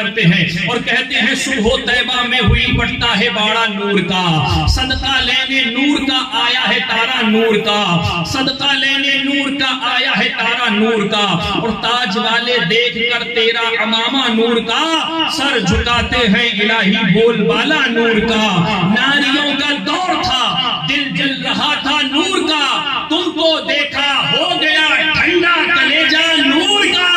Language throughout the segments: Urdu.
کرتے ہیں اور کہتے ہیں صبح طیبہ میں ہوئی بڑھتا ہے باڑا نور کا، صدقہ لینے نور کا آیا ہے تارا نور کا، صدقہ لینے نور کا آیا ہے تارا نور کا، اور تاج والے دیکھ کر تیرا امامہ نور کا، سر جھکاتے ہیں الہی بول بالا نور کا، ناریوں کا دور تھا دل جل رہا تھا نور کا، تم کو دیکھا ہو گیا ٹھنڈا کلیجہ نور کا،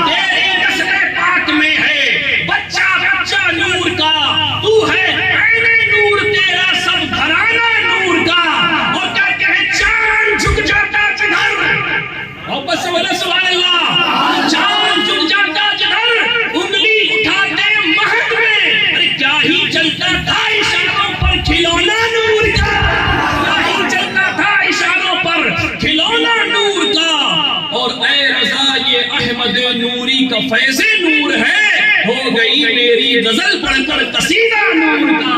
تیری نسل پاک میں ہے بچہ بچہ نور کا، تو ہے عین نور تیرا سب گھرانہ نور کا، اور کہتے ہیں چاند جھک جاتا جدھر، واپس سے بولے سبحان اللہ، چاند جھک جاتا جدھر انگلی اٹھاتے مہد میں، ارے کیا ہی چلتا تھا اشاروں پر کھلونا نور کا، کیا ہی چلتا تھا اشاروں پر کھلونا نور کا، اور اے رضا یہ احمد نوری کا فیض نور ہے، ہو گئی میری غزل پڑھ کر قصیدہ نور کا۔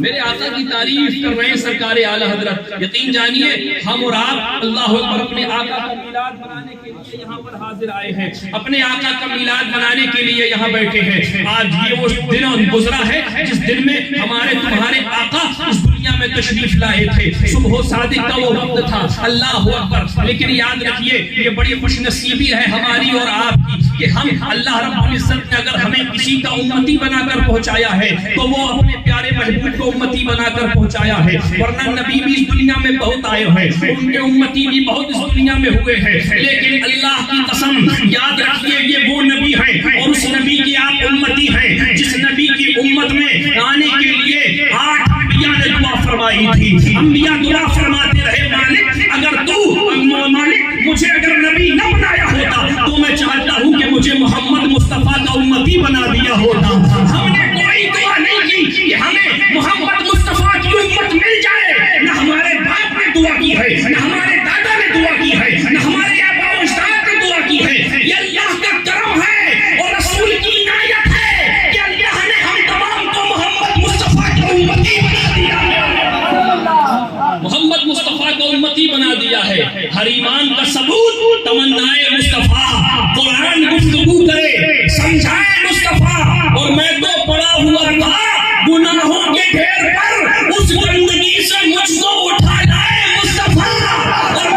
میرے آقا کی تعریف کر رہے ہیں سرکار اعلی حضرت، یقین جانیے ہم اور آپ اللہ اکبر اپنے آقا کا میلاد منانے کے لیے یہاں پر حاضر آئے ہیں، اپنے آقا کا میلاد منانے کے لیے یہاں بیٹھے ہیں۔ آج یہ وہ دن گزرا ہے جس دن میں ہمارے تمہارے آقا اس دنیا میں تشریف لائے تھے، صبح صادق کا وہ وقت تھا، اللہ اکبر۔ لیکن یاد رکھیے یہ بڑی خوش نصیبی ہے ہماری اور آپ کی کہ ہم اللہ رب العزت نے اگر ہمیں کسی کا امتی بنا کر پہنچایا ہے تو وہ اپنے پیارے محبوب کو امتی بنا کر پہنچایا ہے، ورنہ نبی بھی اس دنیا میں بہت آئے ہیں، ان کے امتی بھی بہت اس دنیا میں ہوئے ہیں، لیکن اللہ کی قسم یاد رکھیے یہ وہ نبی ہیں اور اس نبی کی آپ امتی ہیں جس نبی کی امت میں آنے کے لیے 8 انبیاء نے دعا فرمائی تھی۔ انبیاء دعا فرماتے رہے مالک اگر تو مالک مجھے اگر نبی نہ بنایا ہوتا تو میں چاہتا ہوں کہ مجھے محمد مصطفیٰ کا امتی بنا دیا ہوتا۔ ہم نے کوئی دعا نہیں کی کہ ہمیں محمد مصطفیٰ کی امت مل جائے، نہ ہمارے باپ نے دعا کی ہے، نہ ہمارے دادا نے دعا کی ہے، نہ ہمارے آبا و اجداد نے دعا کی ہے، یہ اللہ کا کرم ہے اور رسول کی عنایت ہے کہ اللہ نے ہم تمام کو محمد مصطفیٰ کا امتی بنا دیا ہے، محمد مصطفیٰ کا امتی بنا دیا ہے۔ ہر ایمان کا ثبوت تمنائے مصطفیٰ، قرآن گفتگو کرے سمجھائے مصطفیٰ، اور میں تو پڑا ہوا تھا گناہوں کے ڈھیر پر اس گندگی سے مجھ کو اٹھا لائے مصطفیٰ، اور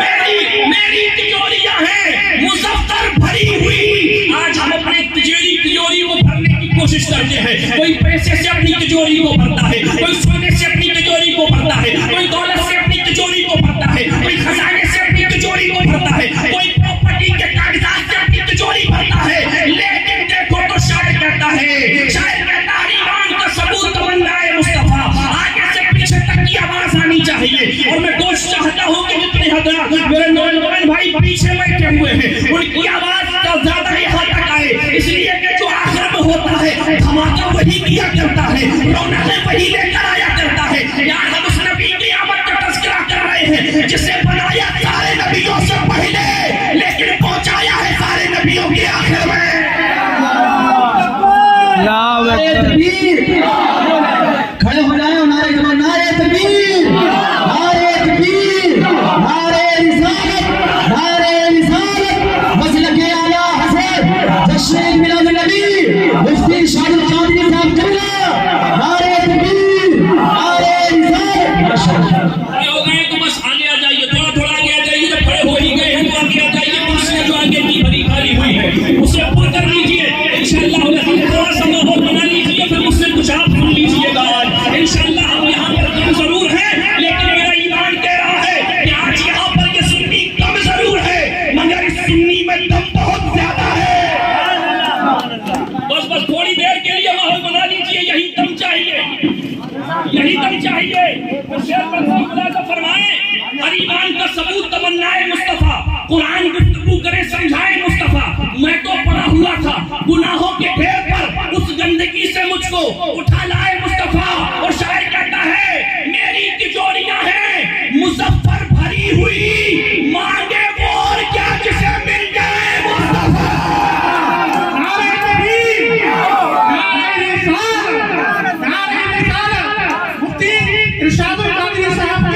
میری تجوریاں ہیں مزفر بھری ہوئی۔ آج ہم اپنے تجوری کو بھرنے کی کوشش کرتے ہیں، کوئی پیسے سے اپنی تجوری کو بھرتا ہے، کوئی سونے سے اپنی تجوری کو بھرتا ہے، کوئی دولت سے اپنی تجوری کو بھرتا ہے، کوئی خزانے سے اپنی تجوری کو بھرتا ہے، کوئی پراپرٹی کے کاغذات سے اپنی تجوری بھرتا ہے، لیکن دیکھو تو شاعر کہتا ہے، شاعر کہتا ہے ایمان کا ثبوت تمنائے مصطفیٰ، آگے سے پیچھے تک کی آواز آنی چاہیے، اور میں کوشش چاہتا ہوں کہ جتنے حضرات میرے نوجوان بھائی پیچھے بیٹھے ہوئے ہیں ان کی آواز کا زیادہ یہاں تک آئے، اس لیے کہ جو آخر میں ہوتا ہے دھماکہ وہی کیا کرتا ہے، رونقیں وہی لے کر آیا کرتا ہے۔ یار ہم اس نبی کی آمد کا تذکرہ کر رہے ہیں جسے بنایا سارے نبیوں سے پہلے لیکن پہنچایا ہے سارے نبیوں کے آخر میں۔ کھڑے ہو جائیں نعرے جمع، نعرے تکبیر، نعرے تکبیر، نعرے رسالت، نعرے رسالت، مسلک اعلیٰ حضرت جشن میلاد النبی مفتی شاہ القادری صاحب قبلہ، نعرے تکبیر، نعرے رسالت۔ کھڑے ہو گئے تو بس آگے آ جائیے، تھوڑا تھوڑا آگے آ جائیے، جب کھڑے ہو ہی گئے ہیں تو آگے آ جائیے، کرسیاں جو آگے کی بھری خالی ہوئی ہے اسے پر کر لیجیے، انشاءاللہ تھوڑا سا ماحول بنا لیجیے، پھر مجھ سے کچھ آپ سن لیجیے گا۔ آج انشاءاللہ ہم یہاں پر کم ضرور ہے لیکن میرا ایمان کہہ رہا ہے کہ آج یہاں پر یہ سنی کم ضرور ہے مگر اس سنی میں دم بہت زیادہ ہے۔ بس تھوڑی دیر کے لیے ماحول بنا لیجیے، یہی دم چاہیے، یہی دم چاہیے۔ شیخ مرحوم ملازم فرمائیں ہر ایمان کا ثبوت تمنائے مصطفیٰ، قرآن گفتگو کرے سمجھائے مصطفیٰ، میں تو پڑا ہوا تھا گناہوں کے ڈھیر پر اس گندگی سے مجھ کو اٹھا لائے مصطفیٰ، اور شاعر کہتا ہے میری تجوریاں ہیں مزفر بھری ہوئی، مانگے وہ اور کیا جسے مل جائے مصطفیٰ۔ نعرہ تکبیر، نعرہ رسالت، نعرہ رسالت، مفتی ارشاد القادری صاحب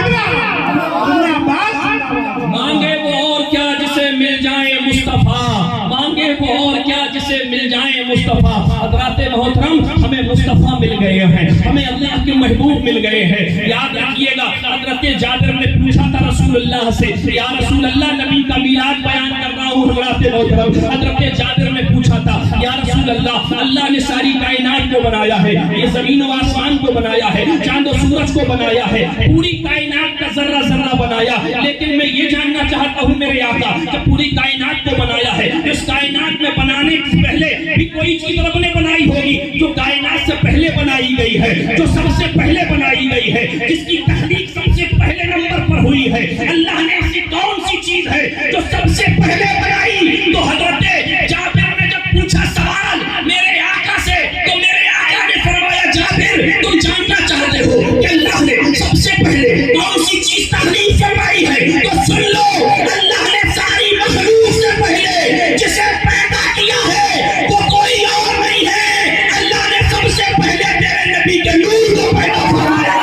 مانگے وہ اور کیا جسے مل جائے مصطفیٰ، مانگے وہ اور کیا جسے مل جائے مصطفیٰ۔ حضرات محترم ہمیں مصطفیٰ مل گئے ہیں, ہمیں اللہ کے محبوب مل گئے ہیں. یاد رکھیے گا حضرت جابر نے پوچھا تھا رسول اللہ سے, یا رسول اللہ نبی کا میلاد بیان کر رہا ہوں حضرات محترم. حضرت جابر نے پوچھا تھا یا رسول اللہ, اللہ نے ساری کائنات کو بنایا ہے, یہ زمین و آسمان کو بنایا ہے, چاند و سورج کو بنایا ہے, پوری کائنات کا ذرہ ذرہ بنایا, لیکن میں یہ جاننا چاہتا ہوں میرے آقا کہ پوری کائنات کو بنایا ہے, اس کائنات میں بنانے سے پہلے بھی کوئی چیز رب نے بنائی ہوگی جو کائنات سے پہلے بنائی گئی ہے, جو سب سے پہلے بنائی گئی ہے, جس کی تخلیق سب سے پہلے نمبر پر ہوئی ہے. اللہ نے ایسی کون سی چیز ہے جو سب سے پہلے بنائی؟ تو حضرت جابر نے جب پوچھا سوال میرے آقا سے, تو میرے آقا نے فرمایا جابر تم جاننا چاہتے ہو کہ اللہ نے سب سے پہلے کون سی چیز تخلیق فرمائی ہے؟ تو سن لو, اللہ نے ساری مخلوق سے پہلے جسے پیدا کیا ہے وہ کوئی اور نہیں ہے, اللہ نے سب سے پہلے تیرے نبی کے نور کو پیدا فرمایا.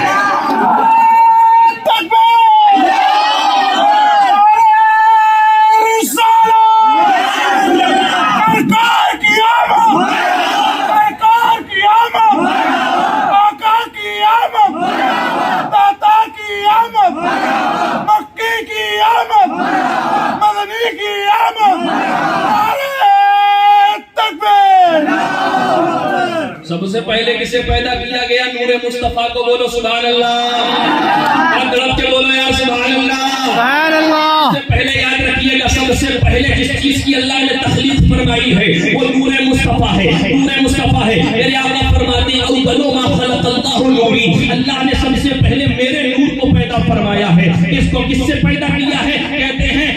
سب سے پہلے کسے پیدا کیا گیا؟ نور مصطفیٰ کو. بولو سبحان اللہ, اور درد کے بولو یا سبحان اللہ. سب سے پہلے یاد رکھیے گا, سب سے پہلے جس چیز کی اللہ نے تخلیق فرمائی ہے وہ نور مصطفیٰ ہے, نور مصطفیٰ ہے. میرے آقا فرماتے ہیں اول ما خلق اللہ نوری, اللہ نے سب سے پہلے میرے نور کو پیدا فرمایا ہے. اس کو کس سے پیدا کیا ہے؟ کہتے ہیں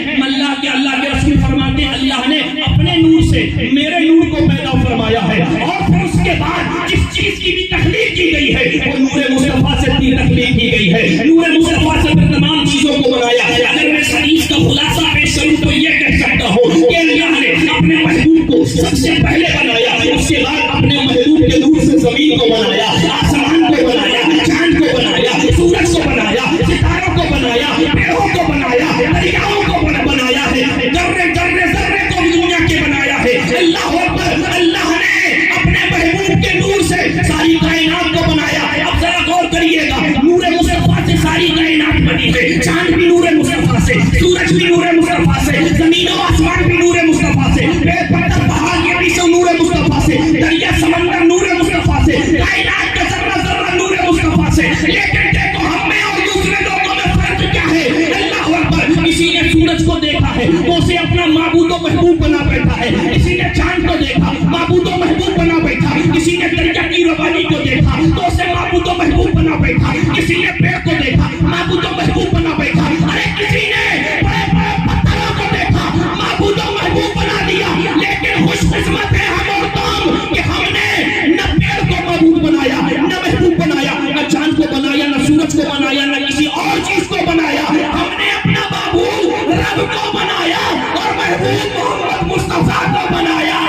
اللہ کے رسول فرماتے ہیں اللہ نے اپنے نور سے میرے نور کو پیدا فرمایا ہے, اور پھر اس کے بعد جس چیز کی بھی تخلیق کی گئی ہے وہ نور مصطفیٰ سے بھی تخلیق کی گئی ہے. نور مصطفیٰ سے پھر تمام چیزوں کو بنایا. اگر میں حدیث کا خلاصہ پیش کروں تو یہ کہہ سکتا ہوں کہ اللہ نے اپنے محبوب کو سب سے پہلے بنایا, اس کے بعد اپنے محبوب کے نور سے زمین کو بنایا, آسمان کو بنایا, چاند کو بنایا, سورج کو بنایا, ستاروں کو بنایا, پیڑوں کو بنایا, دریاؤں کو بنایا ہے, ذرے ذرے ذرے کو دنیا کے بنایا ہے. اللہ اکبر, اللہ نے اپنے محبوب کے نور سے ساری کائنات کو بنایا. اب ذرا غور کریے گا, نور مصطفیٰ سے ساری کائنات بنی ہے, چاند بھی نور مصطفیٰ سے, سورج بھی نور مصطفیٰ سے, زمین و آسمان بھی نور مصطفیٰ سے, پیڑ پتھر پہاڑ یہ بھی سب نور مصطفیٰ سے, دریا سمندر نور مصطفیٰ سے, کائنات کا ذرہ ذرہ نور مصطفیٰ سے. لیکن دیکھو ہم میں اور دوسرے لوگوں میں فرق کیا ہے؟ اللہ اکبر, کسی نے سورج کو دیکھا ہے تو اسے اپنا معبود و محبوب بنا بیٹھا ہے, کسی نے چاند کو دیکھا معبود و محبوب بنا بیٹھا, کسی نے دریا کی روانی کو دیکھا تو اسے معبود و محبوب بنا بیٹھا, کسی نے پیڑ کو دیکھا معبود و محبوب بنا بیٹھا, ارے کسی نے بڑے بڑے پتھروں کو دیکھا معبود و محبوب بنا دیا. لیکن خوش قسمت ہے ہم اور تم کہ ہم نے نہ پیڑ کو معبود بنایا, نہ محبوب بنایا, نہ چاند کو بنایا, نہ سورج کو بنایا, نہ کسی اور چیز کو بنایا. ہم نے اپنا معبود رب کو بنایا اور محبوب محمد مصطفیٰ کو بنایا.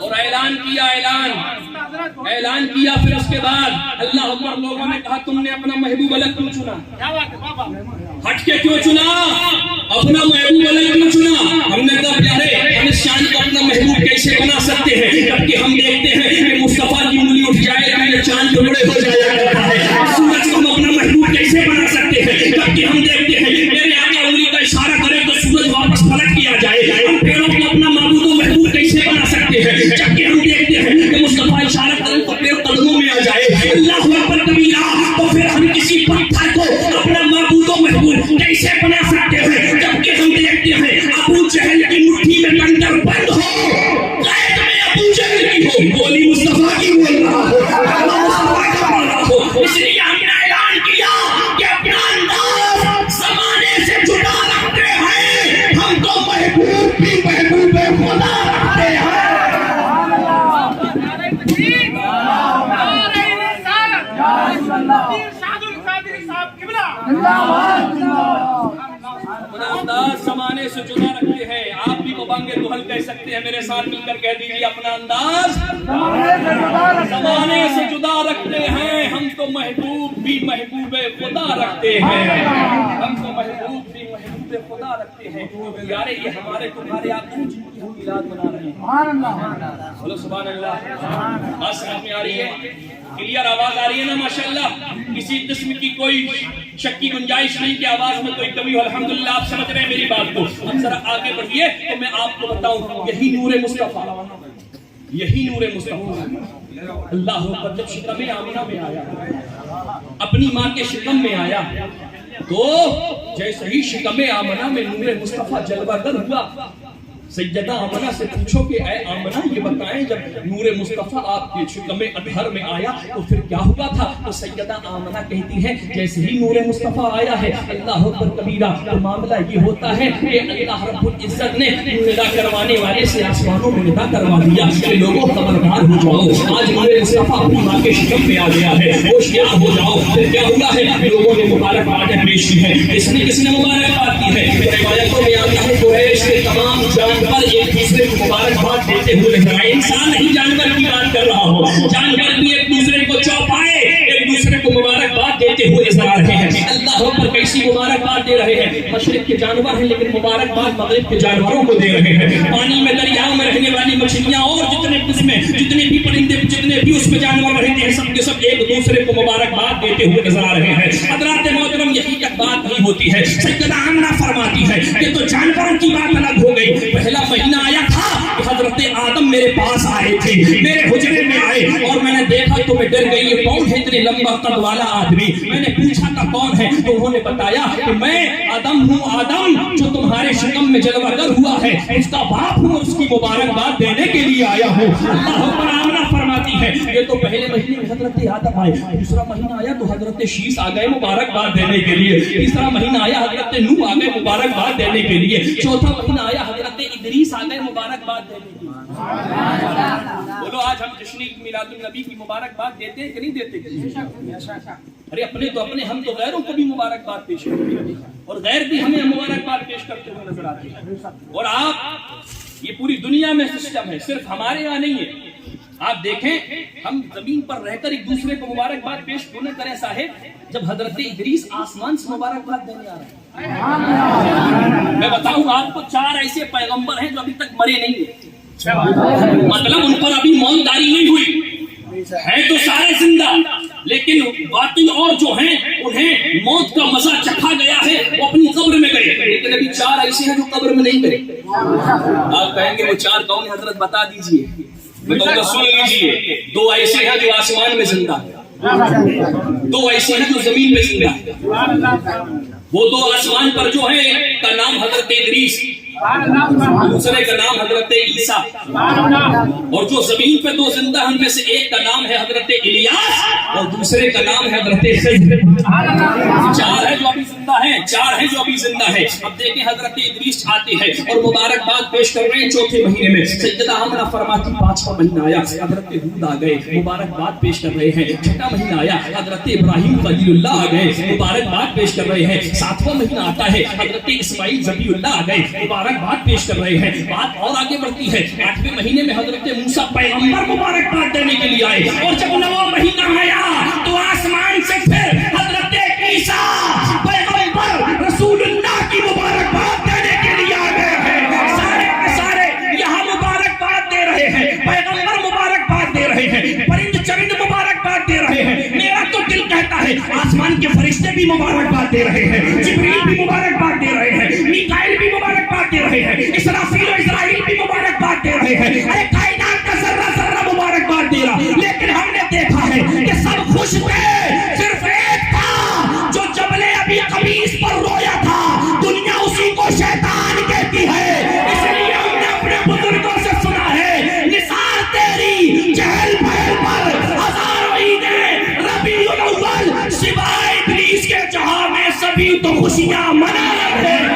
اور اعلان کیا پھر اس کے بعد اللہ اکبر, لوگوں نے کہا تم نے اپنا محبوب الگ کیوں چنا, ہٹ کے کیوں چنا, اپنا محبوب الگ کیوں چنا؟ ہم نے کہا پیارے ہم اس شان کو اپنا محبوب کیسے بنا سکتے ہیں جبکہ ہم دیکھتے ہیں کہ مصطفیٰ کی انگلی اٹھ جائے کہ چاند ٹکڑے ہو جایا کرتا ہے. سورج کو ہم اپنا محبوب کیسے بنا سکتے ہیں جبکہ ہم دیکھتے ہیں میرے آگے انگلی کا اشارہ کرے تو سورج واپس پلٹ کیا جائے. ہم پیڑوں کو اپنا معبود و محبوب کیسے بنا سکتے ہیں جبکہ ہم دیکھتے ہیں کہ مصطفیٰ اشارہ کرے تو پیڑ قدموں میں آ جائے. اللہ اکبر کبیرہ, تو پھر ہم کسی پتھر کو اپنا معبود و محبوب کیسے بنا سکتے ہیں جبکہ ہم دیکھتے ہیں ابو جہل کی مٹھی میں کنکر بند ہو, قید میں ابو جہل کی ہو, گولی مصطفیٰ کی بول رہا ہو, مصطفیٰ کا بول رہا ہو. اس لیے ہم نے اعلان کیا کہ اپنا انداز زمانے سے جدا رکھتے ہیں, ہم تو محبوب بھی محبوب خدا رکھتے ہیں. انداز زمانے سے جدا رکھتے ہیں. آپ بھی مبانگ دہل کہہ سکتے ہیں, میرے ساتھ مل کر کہہ دیجیے اپنا انداز زمانے سے جدا رکھتے ہیں, ہم تو محبوب بھی محبوب خدا رکھتے ہیں, ہم تو محبوب بھی محبوب حضور خدا رکھتے ہیں یار یہ ہمارے تمہارے آقا ہیں جن کی ہم میلاد منا رہے ہیں. سبحان اللہ. بولو سبحان اللہ. بات سمجھ میں آ رہی ہے؟ کلیئر آواز آ رہی ہے نا ماشاءاللہ؟ کسی قسم کی کوئی شک کی گنجائش نہیں کہ آواز میں کوئی کمی ہو. الحمدللہ آپ سمجھ رہے ہیں میری بات کو. ہم ذرا آگے بڑھیے تو میں آپ کو بتاؤں یہی نور مصطفیٰ، یہی نور مصطفیٰ اللہ اکبر جب شکم آمنہ میں آیا، اپنی ماں کے شکم میں آیا، تو جیسے ہی شکم آمنہ میں نور مصطفیٰ جلوہ گر ہوا، سیدہ آمنہ سے پوچھو کہ اے آمنہ یہ بتائیں جب نور مصطفیٰ آپ کے شکم اطہر میں آیا تو پھر کیا ہوا تھا؟ تو سیدہ آمنہ کہتی ہے جیسے ہی نور مصطفیٰ آیا ہے اللہ اکبر کبیرہ، تو معاملہ یہ ہوتا ہے کہ اللہ رب العزت نے ندا کروانے والے سے آسمانوں میں ندا کروا دیا کہ لوگوں خبردار ہو جاؤ، آج نور مصطفیٰ اپنی ماں کے شکم میں آ گیا ہے، ہوشیار ہو جاؤ. پھر کیا ہوا ہے؟ لوگوں نے مبارکباد پیش کی ہے. کس نے مبارکباد کی ہے؟ روایتوں میں آتا ہے قریش کے تمام جانور ایک دوسرے کو مبارکباد دیتے ہوئے نظر آئے. انسان نہیں جانور کی بات کر رہا ہوں، جانور بھی ایک دوسرے کو چوپائے ایک دوسرے کو مبارکباد دیتے ہوئے نظر آ رہے ہیں. اللہ پر کیسی مبارکباد دے رہے ہیں؟ مشرق کے جانور ہیں لیکن مبارکباد مغرب کے جانوروں کو دے رہے ہیں. پانی میں دریاؤں میں رہنے والی مچھلیاں اور جتنے قسمیں جتنے بھی پرندے جتنے بھی اس میں جانور رہتے ہیں سب کے سب ایک دوسرے کو مبارکباد دیتے ہوئے نظر آ رہے ہیں. حضرات محترم یہی ایک بات نہیں ہوتی ہے. سیدہ آمنہ فرماتی ہے کہ تو جانوروں کی بات الگ ہو گئی. پہلا مہینہ آیا تھا کہ حضرت آدم میرے پاس آئے تھے، میرے حجرے میں آئے اور میں نے دیکھا تو میں ڈر گئی یہ کون ہے اتنے لمبا قد والا آدمی. میں نے پوچھا تھا کون ہے تو انہوں نے بتایا کہ میں آدم ہوں، آدم جو تمہارے شکم میں جلوہ گر ہوا ہے اس کا باپ ہوں، اس کی مبارکباد دینے کے لیے آیا ہوں. اللہ اکبر. آمنہ فرماتی ہے یہ تو پہلے مہینے میں حضرت آدم آئے، دوسرا مہینہ آیا تو حضرت شیس آ گئے مبارکباد دینے کے لیے، تیسرا مہینہ آیا حضرت نوح آ گئے مبارکباد دینے کے لیے، چوتھا مہینہ آیا حضرت ادریس آ گئے مبارکباد دینے کے لیے. بولو آج ہم جشن میلاد النبی کی مبارکباد دیتے ہیں کہ نہیں دیتے؟ ارے اپنے تو اپنے، ہم تو غیروں کو بھی مبارکباد پیش کرتے ہیں اور غیر بھی ہمیں مبارکباد پیش کرتے ہوئے نظر آتے ہیں. اور آپ یہ پوری دنیا میں سسٹم ہے، صرف ہمارے یہاں نہیں ہے. آپ دیکھیں ہم زمین پر رہ کر ایک دوسرے کو مبارکباد پیش کیوں نہ کریں صاحب جب حضرت ادریس آسمان سے مبارکباد دینے آ رہے ہیں. میں بتاؤں آپ کو 4 ایسے پیغمبر ہیں جو ابھی تک مرے نہیں ہیں، مطلب ان پر ابھی موت داری نہیں ہوئی، ہیں تو سارے زندہ لیکن باقی اور جو ہیں انہیں موت کا مزہ چکھا گیا ہے، وہ اپنی قبر میں گئے. لیکن ابھی 4 ایسے ہیں جو قبر میں نہیں گئے. آپ کہیں گے وہ 4 کون ہیں حضرت بتا دیجئے. میں کہوں گا سن لیجئے. 2 ایسے ہیں جو آسمان میں زندہ ہیں، 2 ایسے ہیں جو زمین میں زندہ ہیں. وہ 2 آسمان پر جو ہیں ایک کا نام حضرت ادریس، دوسرے کا نام حضرت عیسیٰ، اور جو زمین پہ 2 زندہ ہیں ان میں سے ایک کا نام ہے حضرت الیاس اور دوسرے کا نام ہے حضرت خضر. 4 ہیں جو ابھی زندہ ہیں، 4 ہیں جو ابھی زندہ ہیں. اب دیکھیں حضرت ادریس آتے ہیں اور مبارکباد پیش کر رہے ہیں 4تھے مہینے میں. سیدہ آمنہ فرماتی 5واں مہینہ آیا حضرت ہود آ گئے مبارکباد پیش کر رہے ہیں. 6واں مہینہ آیا حضرت ابراہیم خلیل اللہ آ گئے مبارکباد پیش کر رہے ہیں. 7واں مہینہ آتا ہے حضرت اسماعیل ذبیح اللہ آ گئے مبارکباد پیش کر رہے ہیں. بات اور آگے بڑھتی ہے. 8ویں مہینے میں حضرت موسیٰ پیغمبر مبارکباد دینے کے لیے آئے اور جب 9واں مہینہ آیا تو آسمان سے پھر حضرت عیسیٰ پیغمبر رسول اللہ کی مبارکباد دینے کے لیے آ گئے ہیں. سارے کے سارے یہاں مبارکباد دے رہے ہیں، پیغمبر مبارکباد دے رہے ہیں، پرند چرند مبارکباد دے رہے ہیں. میرا تو دل کہتا ہے آسمان کے فرشتے بھی مبارکباد دے رہے ہیں، جبریل بھی مبارکباد دے رہے ہیں، میکائیل بھی مبارکباد دے رہے ہیں، اسرافیل و اسرائیل بھی مبارکباد دے رہے ہیں. اے کائنات کا ذرہ ذرہ مبارکباد دے رہا. لیکن ہم نے دیکھا ہے کہ سب خوش تھے، صرف ایک تھا جو جبل ابی قبیس پر رویا تھا. دنیا اسی کو شیطان کہتی ہے، اس لیے ہم نے اپنے بزرگوں سے سنا ہے نثار تیری چہل پہل پر ہزاروں عیدیں ربیع الاول سوائے ابلیس کے جہاں میں سبھی تو خوشیاں منا رہے ہیں.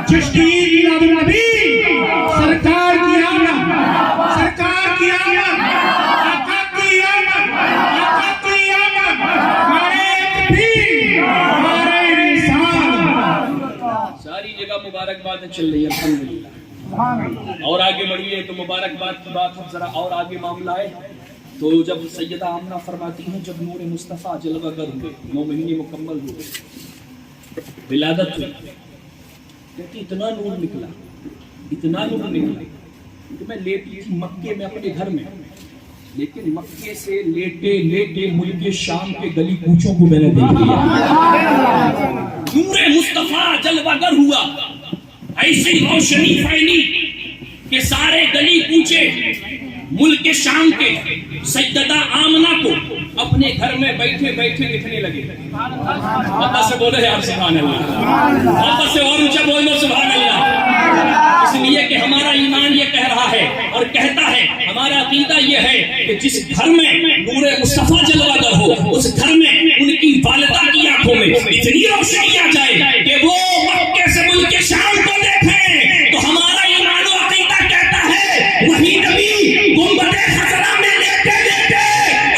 جشن میلاد النبی سرکار کی آمد، سرکار کی آمد، آقا کی آمد، آقا کی آمد، ہمارے تکبیر، ہمارے رسالت. ساری جگہ مبارکباد چل رہی ہے الحمدللہ. اور آگے بڑھیے تو مبارکباد کی بات ہم ذرا اور آگے معاملہ ہے. تو جب سیدہ آمنہ فرماتی ہیں جب نور مصطفیٰ جلوہ گر ہوئے، 9 مہینے مکمل ہوئے، ولادت ہوئی، کہتی اتنا نور نکلا کہ میں لیٹی تھی مکے میں اپنے گھر میں، لیکن مکے سے لیٹے لیٹے ملک شام کے گلی کوچوں کو میں نے دیکھ لیا۔ نور مصطفیٰ جلوہ گر ہوا، ایسی روشنی پھیلی کہ سارے گلی کوچے ملک شام کے سیدہ آمنہ کو اپنے گھر میں بیٹھے بیٹھے دکھنے لگے۔ آقا سے بولے یار سبحان اللہ، آقا سے اور اونچا بول دو سبحان اللہ۔ اس لیے کہ ہمارا ایمان یہ کہہ رہا ہے اور کہتا ہے، ہمارا عقیدہ یہ ہے کہ جس گھر میں نور مصطفیٰ جلوہ گر ہو، اس گھر میں ان کی والدہ کی آنکھوں میں اتنی روشنی آ جائے کہ وہ مکے سے ملک شام کو دیکھیں، تو ہمارا ایمان و عقیدہ کہتا ہے وہی نبی گنبد خضرا میں لیٹے لیٹے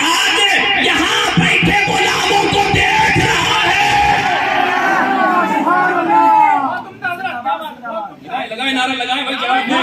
آج یہاں بیٹھے غلاموں کو دیکھ رہا ہے۔ لگائے نعرہ لگائے بھائی جواب دیں۔